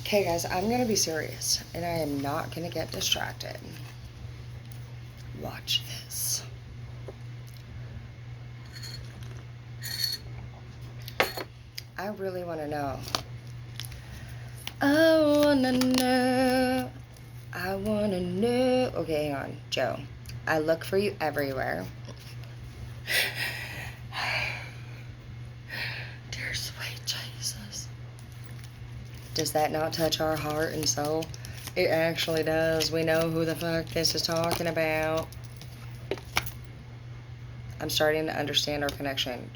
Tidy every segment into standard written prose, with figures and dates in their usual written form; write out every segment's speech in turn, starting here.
Okay, guys, I'm gonna be serious, and I am not gonna get distracted. Watch this. I really want to know. I wanna know. I wanna know. Okay, hang on, Joe. I look for you everywhere. Dear sweet Jesus. Does that not touch our heart and soul? It actually does. We know who the fuck this is talking about. I'm starting to understand our connection.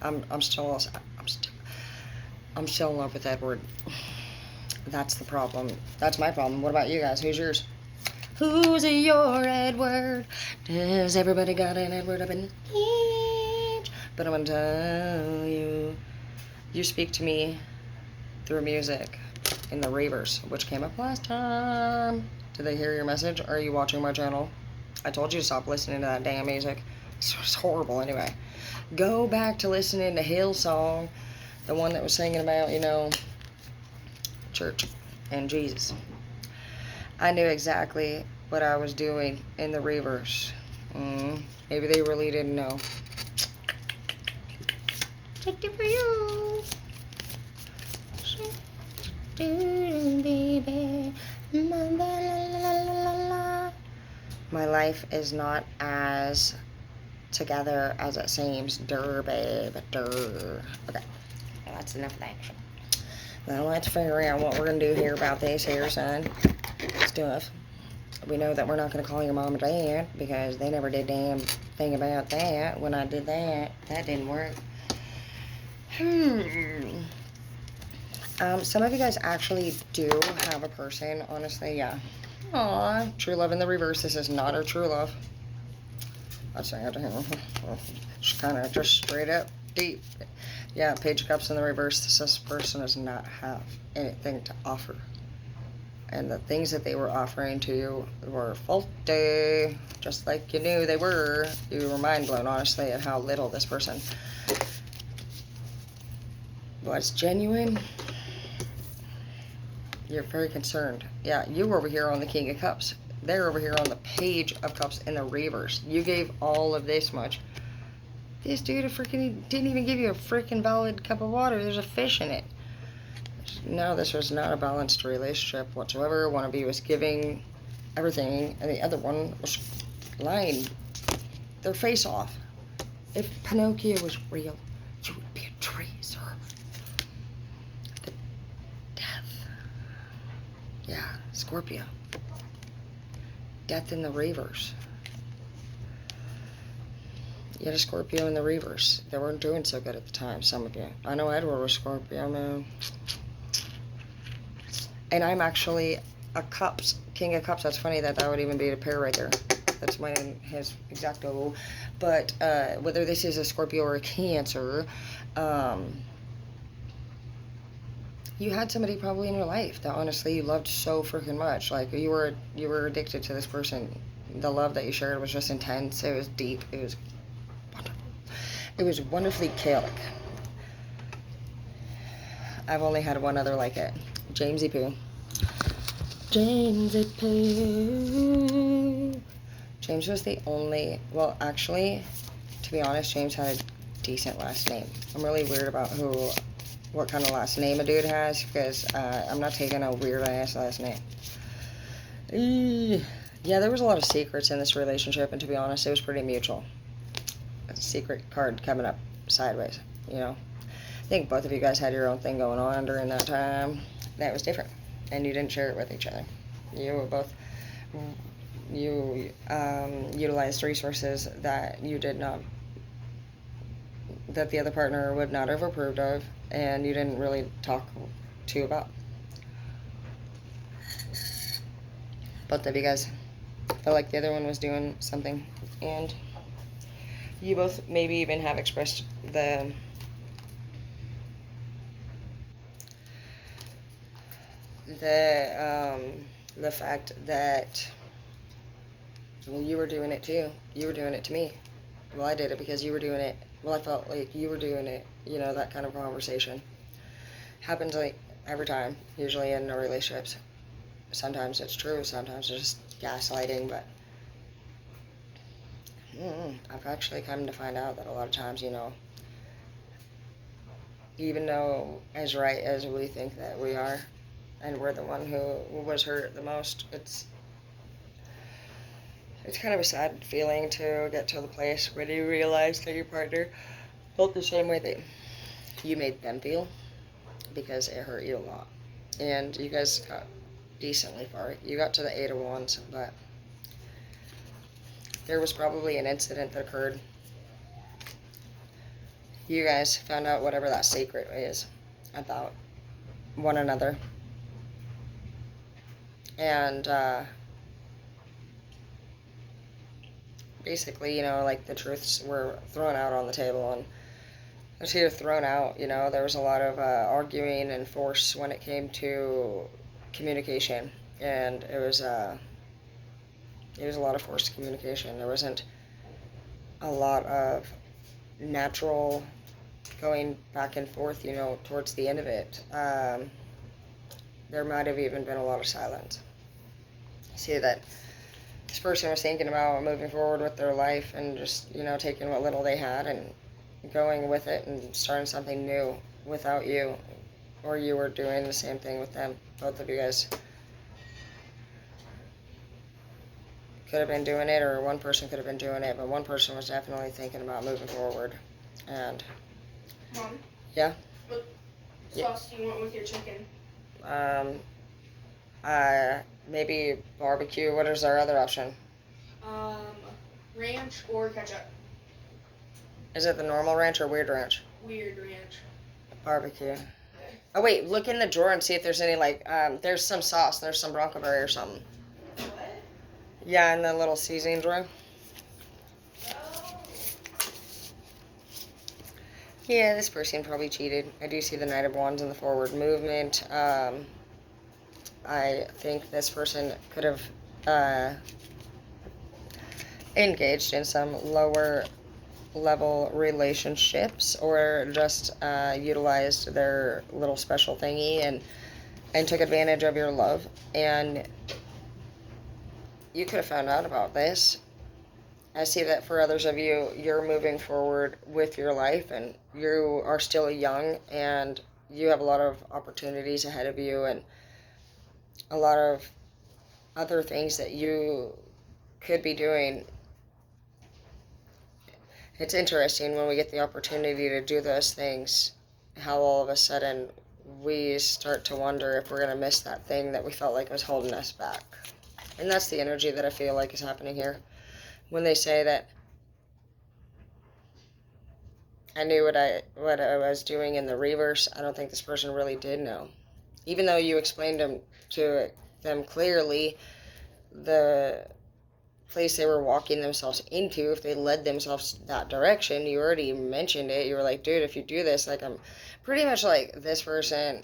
I'm still in love with Edward. That's the problem. That's my problem. What about you guys? Who's yours? Who's your Edward? Does everybody got an Edward up in each? But I'm gonna tell you, you speak to me through music in the Reavers, which came up last time. Did they hear your message? Are you watching my channel? I told you to stop listening to that damn music. It's horrible anyway. Go back to listening to Hillsong, the one that was singing about, church and Jesus. I knew exactly what I was doing in the Reavers. Maybe they really didn't know. Checked it for you. Baby. My life is not as together as it seems. Durr, babe. Durr. Okay. That's enough of that. Now let's figure out what we're going to do here about this here, son. Stuff. We know that we're not going to call your mom and dad because they never did damn thing about that. When I did that, that didn't work. Some of you guys actually do have a person, honestly, yeah. Aw, true love in the reverse. This is not our true love. That's it. Just kind of just straight up deep. Yeah, Page of Cups in the reverse. This person does not have anything to offer. And the things that they were offering to you were faulty, just like you knew they were. You were mind blown, honestly, at how little this person was genuine. You're very concerned. Yeah, you were over here on the King of Cups. They're over here on the Page of Cups in the reverse. You gave all of this much. This dude didn't even give you a freaking valid cup of water. There's a fish in it. No, this was not a balanced relationship whatsoever. One of you was giving everything, and the other one was lying their face off. If Pinocchio was real, you would be a tree, sir. The death. Yeah, Scorpio. Death in the reverse. You had a Scorpio in the reverse. They weren't doing so good at the time, some of you. I know Edward was Scorpio, man. And I'm actually a Cups, King of Cups. That's funny that would even be a pair right there. That's my name, his exacto. But whether this is a Scorpio or a Cancer, you had somebody probably in your life that honestly you loved so freaking much. Like you were addicted to this person. The love that you shared was just intense. It was deep. It was wonderful. It was wonderfully chaotic. I've only had one other like it. Jamesy Poo. Jamesy Poo. James was the only, well, actually, to be honest, James had a decent last name. I'm really weird about what kind of last name a dude has, because I'm not taking a weird-ass last name. Yeah, there was a lot of secrets in this relationship, and to be honest, it was pretty mutual. A secret card coming up sideways, I think both of you guys had your own thing going on during that time. That was different, and you didn't share it with each other. You were both, utilized resources that you did not, that the other partner would not have approved of, and you didn't really talk to about. Both of you guys felt like the other one was doing something, and you both maybe even have expressed the fact that, well, you were doing it too. You were doing it to me. Well, I did it because you were doing it. Well, I felt like you were doing it. That kind of conversation happens like every time, usually in relationships. Sometimes it's true, sometimes it's just gaslighting, but I've actually come to find out that a lot of times, even though as right as we think that we are, and we're the one who was hurt the most, it's kind of a sad feeling to get to the place when you realize that your partner felt the same way that you made them feel, because it hurt you a lot. And you guys got decently far. You got to the 8 of Wands, but there was probably an incident that occurred. You guys found out whatever that secret is about one another. And basically, like the truths were thrown out on the table, and as here thrown out, there was a lot of arguing and force when it came to communication, and it was a lot of forced communication. There wasn't a lot of natural going back and forth, towards the end of it. There might have even been a lot of silence. See that this person was thinking about moving forward with their life and just, taking what little they had and going with it and starting something new without you, or you were doing the same thing with them. Both of you guys could have been doing it, or one person could have been doing it, but one person was definitely thinking about moving forward. And Mom? Yeah? What sauce do you want with your chicken? Maybe barbecue. What is our other option? Ranch or ketchup? Is it the normal ranch or weird ranch? Weird ranch. Barbecue. Okay. Oh wait, look in the drawer and see if there's any there's some sauce. There's some Bronco Berry or something. What? Yeah, in the little seasoning drawer. Oh. Yeah, this person probably cheated. I do see the Knight of Wands in the forward movement. I think this person could have engaged in some lower level relationships, or just utilized their little special thingy and took advantage of your love. And you could have found out about this. I see that for others of you, you're moving forward with your life, and you are still young, and you have a lot of opportunities ahead of you, and a lot of other things that you could be doing. It's interesting when we get the opportunity to do those things, how all of a sudden we start to wonder if we're going to miss that thing that we felt like was holding us back. And that's the energy that I feel like is happening here. When they say that I knew what I was doing in the reverse, I don't think this person really did know. Even though you explained to them clearly the place they were walking themselves into, if they led themselves that direction, you already mentioned it. You were like, dude, if you do this, like, I'm pretty much like, this person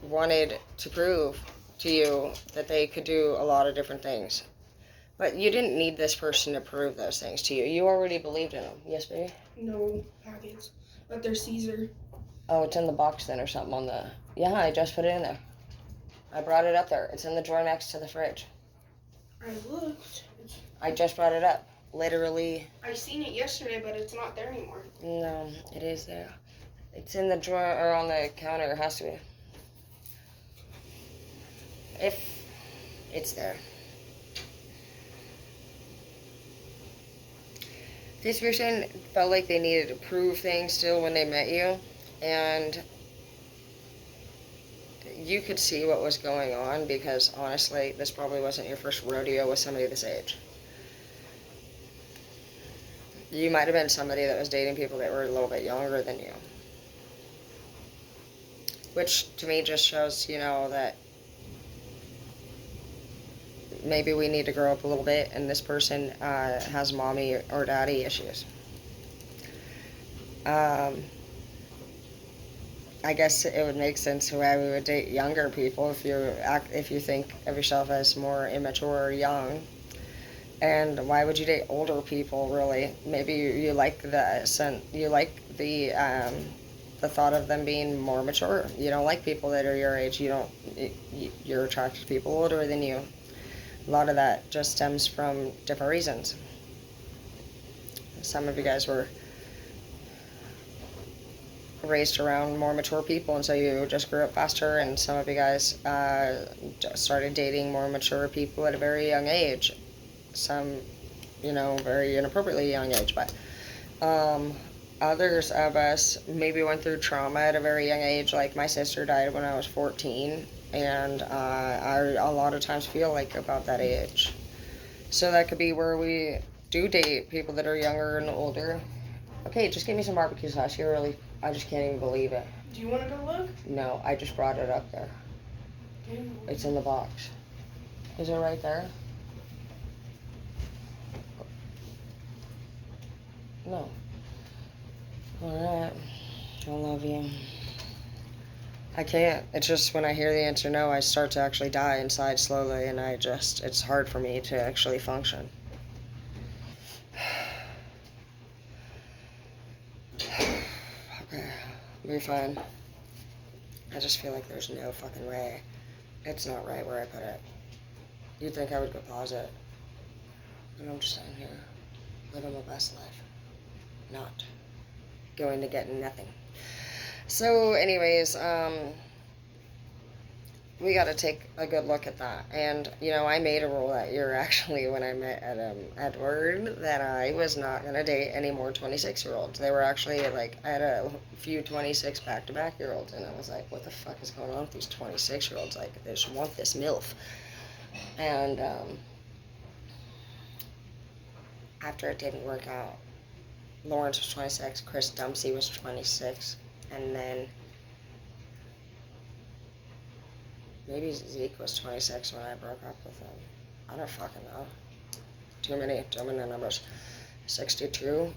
wanted to prove to you that they could do a lot of different things. But you didn't need this person to prove those things to you. You already believed in them. Yes, baby? No packets. But they're Caesar. Oh, it's in the box then or something on the... Yeah, I just put it in there. I brought it up there. It's in the drawer next to the fridge. I looked. I just brought it up. Literally. I seen it yesterday, but it's not there anymore. No, it is there. It's in the drawer or on the counter. It has to be. If it's there. This person felt like they needed to prove things still when they met you, and you could see what was going on, because honestly, this probably wasn't your first rodeo with somebody this age. You might have been somebody that was dating people that were a little bit younger than you. Which to me just shows, that maybe we need to grow up a little bit, and this person has mommy or daddy issues. I guess it would make sense why we would date younger people if you think of yourself as more immature or young. And why would you date older people, really? Maybe you like the the thought of them being more mature. You don't like people that are your age. You're attracted to people older than you. A lot of that just stems from different reasons. Some of you guys were raised around more mature people, and so you just grew up faster, and some of you guys just started dating more mature people at a very young age. Some, very inappropriately young age, but others of us maybe went through trauma at a very young age. Like my sister died when I was 14, and I a lot of times feel like about that age. So that could be where we do date people that are younger and older. Okay, just give me some barbecue sauce. I just can't even believe it. Do you want to go look? No, I just brought it up there. It's in the box. Is it right there? No. Alright. I love you. I can't. It's just when I hear the answer no, I start to actually die inside slowly, and it's hard for me to actually function. Okay, we're fine. I just feel like there's no fucking way. It's not right where I put it. You'd think I would go pause it. And I'm just sitting here, living my best life. Not going to get nothing. So anyways, we got to take a good look at that. And, I made a rule that year, actually, when I met Edward, that I was not going to date any more 26-year-olds. They were actually, I had a few 26 back-to-back-year-olds, and I was like, what the fuck is going on with these 26-year-olds? Like, they just want this MILF. And, after it didn't work out, Lawrence was 26, Chris Dempsey was 26, and then maybe Zeke was 26 when I broke up with him. I don't fucking know. Too many numbers. 62?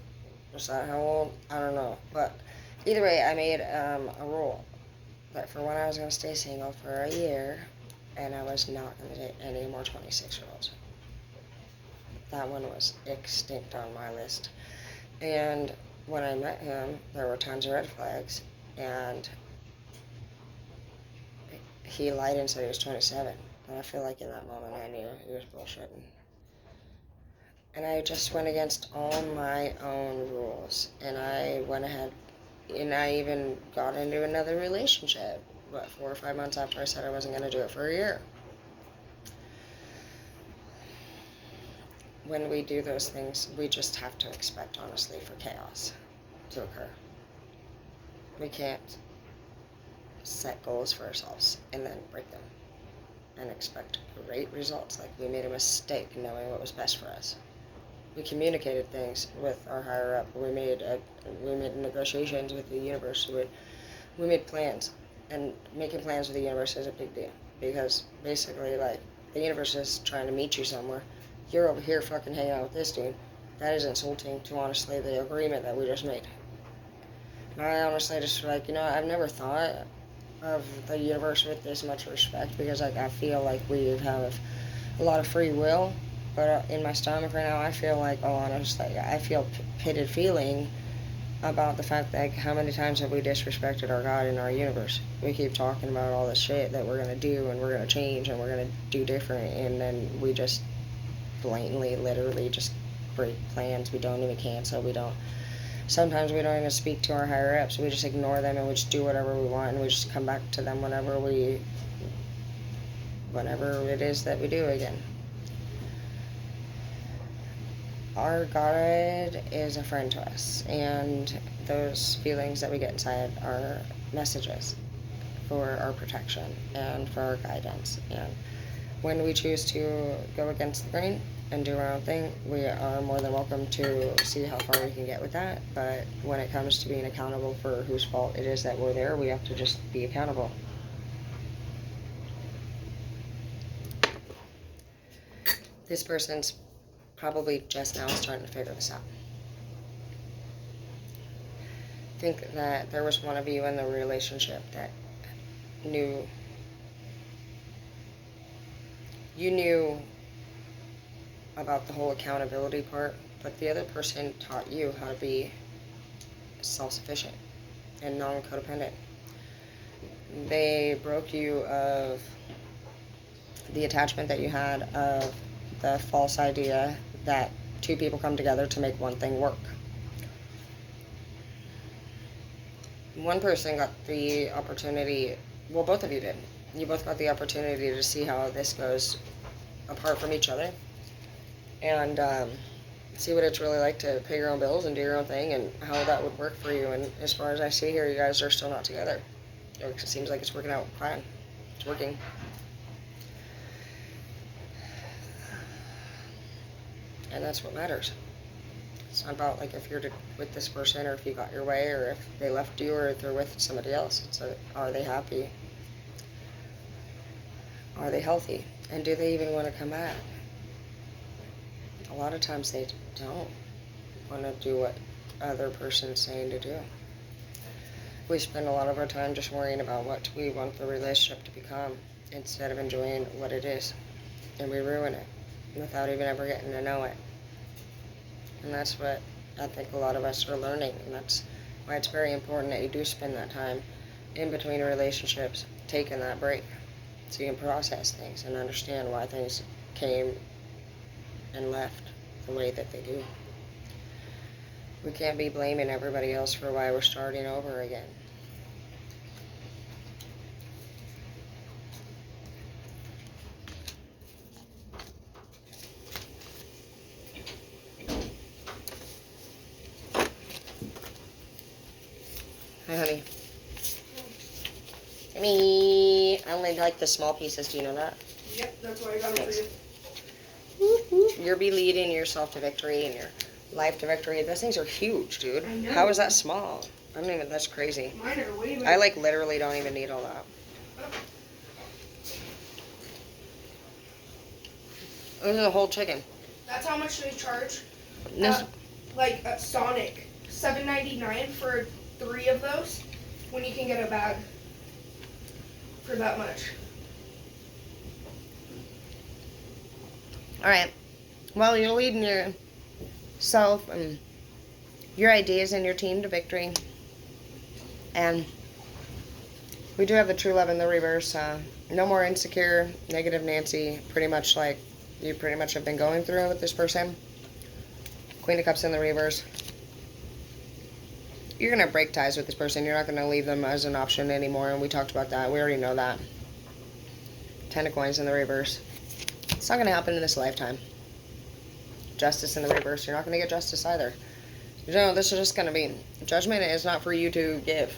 Was that how old? I don't know. But either way, I made a rule that for when I was going to stay single for a year, and I was not going to date any more 26-year-olds. That one was extinct on my list. And when I met him, there were tons of red flags, and he lied and said he was 27, but I feel like in that moment I knew he was bullshitting. And I just went against all my own rules, and I went ahead, and I even got into another relationship, 4 or 5 months after I said I wasn't going to do it for a year. When we do those things, we just have to expect, honestly, for chaos to occur. We can't set goals for ourselves and then break them and expect great results. Like, we made a mistake knowing what was best for us. We communicated things with our higher up. We made negotiations with the universe. We made plans, and making plans with the universe is a big deal, because basically, the universe is trying to meet you somewhere. You're over here fucking hanging out with this dude. That is insulting to, honestly, the agreement that we just made. And I honestly just I've never thought of the universe with this much respect, because I feel like we have a lot of free will, but in my stomach right now I feel like, honestly, I feel pitted feeling about the fact that how many times have we disrespected our God and our universe. We keep talking about all this shit that we're going to do, and we're going to change, and we're going to do different, and then we just blatantly, literally just break plans. We don't even cancel. Sometimes we don't even speak to our higher ups. We just ignore them, and we just do whatever we want, and we just come back to them whenever it is that we do again. Our God is a friend to us, and those feelings that we get inside are messages for our protection and for our guidance. And when we choose to go against the grain and do our own thing, we are more than welcome to see how far we can get with that. But when it comes to being accountable for whose fault it is that we're there, we have to just be accountable. This person's probably just now starting to figure this out. Think that there was one of you in the relationship that you knew about the whole accountability part, but the other person taught you how to be self-sufficient. and non-codependent. They broke you of the attachment that you had of the false idea that two people come together to make one thing work. One person got the opportunity, well, both of you did. You both got the opportunity to see how this goes apart from each other and see what it's really like to pay your own bills and do your own thing and how that would work for you. And as far as I see here, you guys are still not together. It seems like it's working out fine. It's working. And that's what matters. It's not about like if you're with this person or if you got your way or if they left you or if they're with somebody else. It's are they happy? Are they healthy? And do they even want to come back? A lot of times they don't want to do what other person's saying to do. We spend a lot of our time just worrying about what we want the relationship to become instead of enjoying what it is. And we ruin it without even ever getting to know it. And that's what I think a lot of us are learning. And that's why it's very important that you do spend that time in between relationships, taking that break, so you can process things and understand why things came and left the way that they do. We can't be blaming everybody else for why we're starting over again. Hi, honey. I only like the small pieces. Do you know that? Yep, that's why I got it for Thanks. you. You'll be leading yourself to victory and your life to victory. Those things are huge, dude. I know. How is that small? I don't even, that's crazy. Mine are way bigger. I like literally don't even need all that. This is a whole chicken. That's how much they charge. This, Like at Sonic, $7.99 for 3 of those. When you can get a bag for that much. all right. Well, you're leading yourself and your ideas and your team to victory. And we do have the true love in the reverse. No more insecure, negative Nancy, pretty much like you pretty much have been going through with this person. Queen of Cups in the reverse. You're going to break ties with this person. You're not going to leave them as an option anymore, and we talked about that. We already know that. 10 of Coins in the reverse. It's not going to happen in this lifetime. Justice in the reverse. You're not going to get justice either. You know, this is just going to be... Judgment is not for you to give.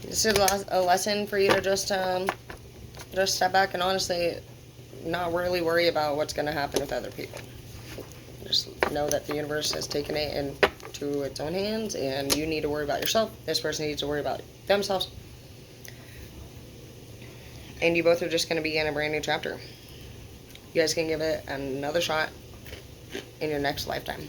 This is a lesson for you to just step back and honestly not really worry about what's going to happen with other people. Just know that the universe has taken it into its own hands, and you need to worry about yourself. This person needs to worry about themselves. And you both are just going to begin a brand new chapter. You guys can give it another shot in your next lifetime.